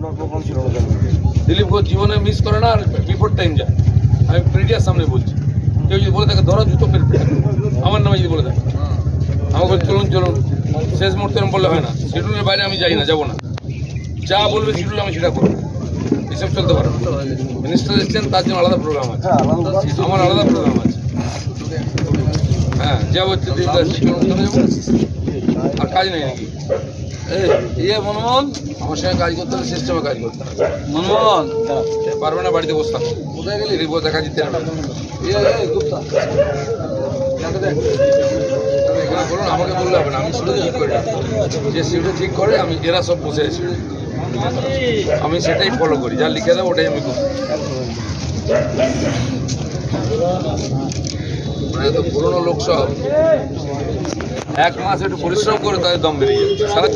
আপনার প্রোগ্রাম ছিল না? দিলীপ ঘোষ জীবনে মিস করে না, আর বিফোর টাইম যায়। আমি মিডিয়ার সামনে বলছি, কেউ যদি বলে থাকে ধরো জুতো মেরে ফেলে, আমার নামে যদি বলে থাকে, আমাকে চলুন চলুন, শেষ মুহূর্তে এরকম বললে হয় না। শিডিউলের বাইরে আমি যাই না, যাবো না। যা বলবে শিডিউল আমি সেটা করবো, এসব চলতে পারে। মিনিস্টার এসছেন, তার জন্য আলাদা প্রোগ্রাম আছে, আমার আলাদা প্রোগ্রাম আছে। হ্যাঁ, যা হচ্ছে আর কাজ নেই নাকি? মনমোহন, আমার সঙ্গে কাজ করতে হবে, সিস্টেমে কাজ করতে হবে। মনমোহন সে পারবে না বাড়িতে বসে থাকো। কোথায় গেলি? রিপোর্ট দেখা দিতে হবে। গুপ্তা, এখানে বলুন, আমাকে বললে হবে না, আমি শিডিউল ঠিক করি। যে শিডিউল ঠিক করে, আমি এরা সব বসে আছি, আমি সেটাই ফলো করি, যা লিখে দেবো ওটাই আমি করি। মানে এত পুরোনো লোক সব এক মাস একটু পরিশ্রম করে তাদের দম বেরিয়ে যায় সারা।